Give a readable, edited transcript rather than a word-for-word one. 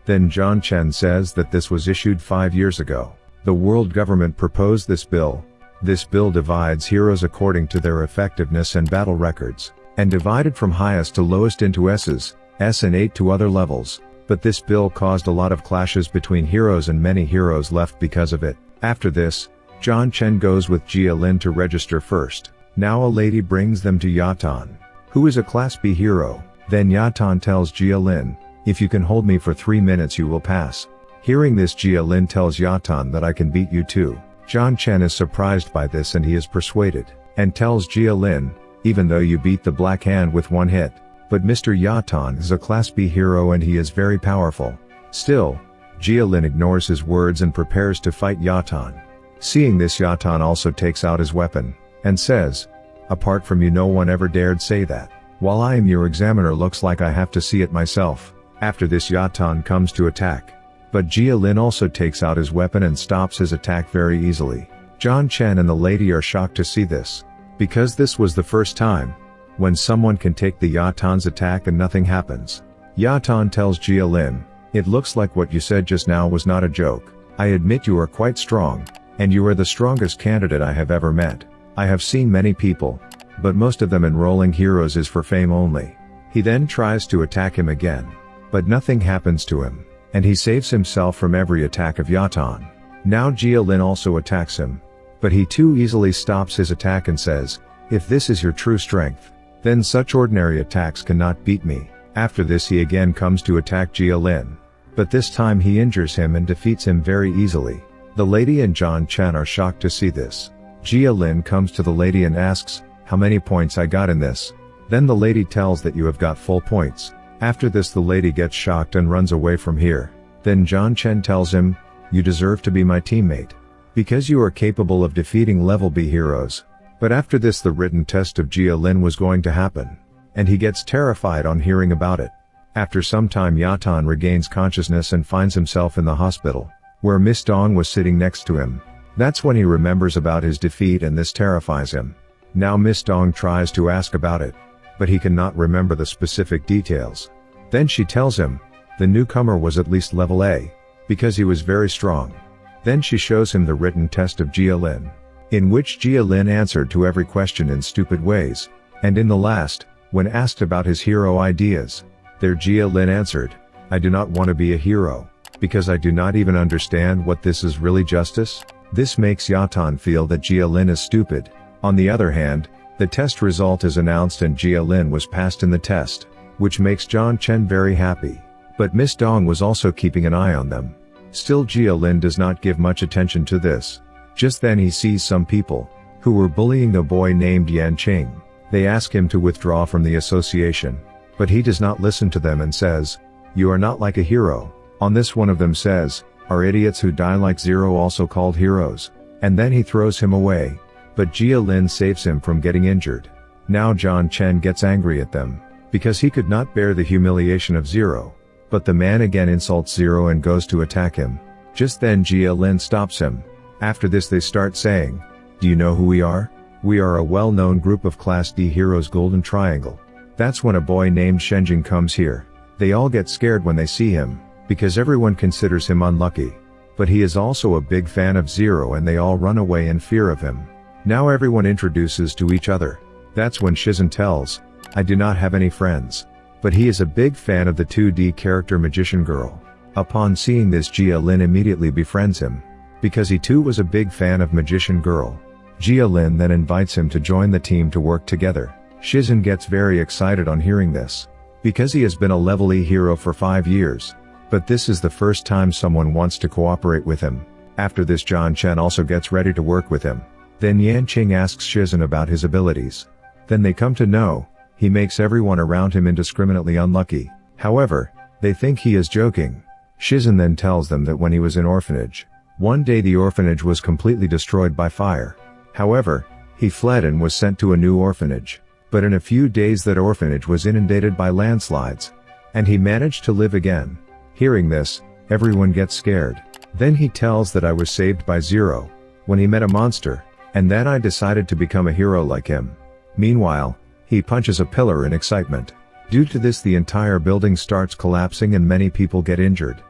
Then John Chen says that this was issued 5 years ago. The world government proposed this bill. This bill divides heroes according to their effectiveness and battle records, and divided from highest to lowest into S's, S and 8 to other levels. But this bill caused a lot of clashes between heroes, and many heroes left because of it. After this, John Chen goes with Jia Lin to register first. Now a lady brings them to Yatan, who is a Class B hero. Then Yatan tells Jia Lin, "If you can hold me for 3 minutes you will pass." Hearing this, Jia Lin tells Yatan that I can beat you too. John Chen is surprised by this and he is persuaded, and tells Jia Lin, "Even though you beat the Black Hand with 1 hit, but Mr. Yatan is a Class B hero and he is very powerful." Still, Jia Lin ignores his words and prepares to fight Yatan. Seeing this, Yatan also takes out his weapon, and says, "Apart from you no one ever dared say that. While I am your examiner, looks like I have to see it myself." After this, Yatan comes to attack. But Jia Lin also takes out his weapon and stops his attack very easily. John Chen and the lady are shocked to see this, because this was the first time when someone can take the Yatan's attack and nothing happens. Yatan tells Jia Lin, "It looks like what you said just now was not a joke. I admit you are quite strong, and you are the strongest candidate I have ever met. I have seen many people, but most of them enrolling heroes is for fame only." He then tries to attack him again, but nothing happens to him, and he saves himself from every attack of Yatan. Now Jia Lin also attacks him, but he too easily stops his attack and says, "If this is your true strength, then such ordinary attacks cannot beat me." After this, he again comes to attack Jia Lin, but this time he injures him and defeats him very easily. The lady and John Chen are shocked to see this. Jia Lin comes to the lady and asks, "How many points I got in this?" Then the lady tells that you have got full points. After this, the lady gets shocked and runs away from here. Then John Chen tells him, "You deserve to be my teammate, because you are capable of defeating level B heroes." But after this, the written test of Jia Lin was going to happen, and he gets terrified on hearing about it. After some time, Yatan regains consciousness and finds himself in the hospital, where Miss Dong was sitting next to him. That's when he remembers about his defeat, and this terrifies him. Now Miss Dong tries to ask about it, but he cannot remember the specific details. Then she tells him, the newcomer was at least level A, because he was very strong. Then she shows him the written test of Jia Lin, in which Jia Lin answered to every question in stupid ways, and in the last, when asked about his hero ideas, there Jia Lin answered, "I do not want to be a hero, because I do not even understand what this is really justice." This makes Yatan feel that Jia Lin is stupid. On the other hand, the test result is announced and Jia Lin was passed in the test, which makes John Chen very happy. But Miss Dong was also keeping an eye on them. Still, Jia Lin does not give much attention to this. Just then he sees some people, who were bullying a boy named Yan Qing. They ask him to withdraw from the association, but he does not listen to them and says, "You are not like a hero." On this, one of them says, "Are idiots who die like Zero also called heroes?" And then he throws him away. But Jia Lin saves him from getting injured. Now John Chen gets angry at them, because he could not bear the humiliation of Zero. But the man again insults Zero and goes to attack him. Just then Jia Lin stops him. After this, they start saying, "Do you know who we are? We are a well-known group of Class D heroes, Golden Triangle." That's when a boy named Shenjing comes here. They all get scared when they see him, because everyone considers him unlucky. But he is also a big fan of Zero and they all run away in fear of him. Now everyone introduces to each other. That's when Shizhen tells, "I do not have any friends." But he is a big fan of the 2D character Magician Girl. Upon seeing this, Jia Lin immediately befriends him, because he too was a big fan of Magician Girl. Jia Lin then invites him to join the team to work together. Shizhen gets very excited on hearing this, because he has been a level E hero for 5 years. But this is the first time someone wants to cooperate with him. After this, John Chen also gets ready to work with him. Then Yan Qing asks Shizhen about his abilities. Then they come to know, he makes everyone around him indiscriminately unlucky. However, they think he is joking. Shizhen then tells them that when he was in orphanage, one day the orphanage was completely destroyed by fire. However, he fled and was sent to a new orphanage. But in a few days that orphanage was inundated by landslides, and he managed to live again. Hearing this, everyone gets scared. Then he tells that I was saved by Zero, when he met a monster, and then I decided to become a hero like him. Meanwhile, he punches a pillar in excitement. Due to this, the entire building starts collapsing and many people get injured.